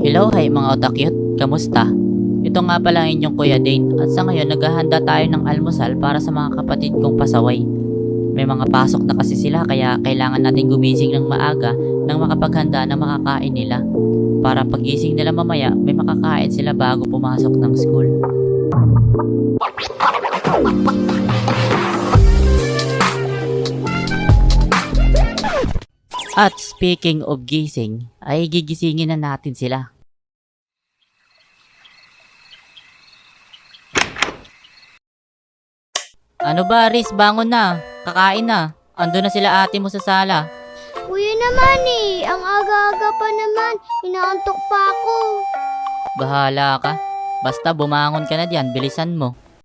Hello, hi mga otakyut. Kamusta? Ito nga pala ang inyong Kuya Dane at sa ngayon naghahanda tayo ng almusal para sa mga kapatid kong pasaway. May mga pasok na kasi sila kaya kailangan natin gumising ng maaga nang makapaghanda ng makakain nila. Para pagising nila mamaya may makakain sila bago pumasok ng school. At speaking of gising, ay gigisingin na natin sila. Ano ba, Riz? Bangon na. Kakain na. Ando na sila ate mo sa sala. Kuya naman ang aga-aga pa naman, inaantok pa ako. Bahala ka. Basta bumangon ka na diyan, bilisan mo.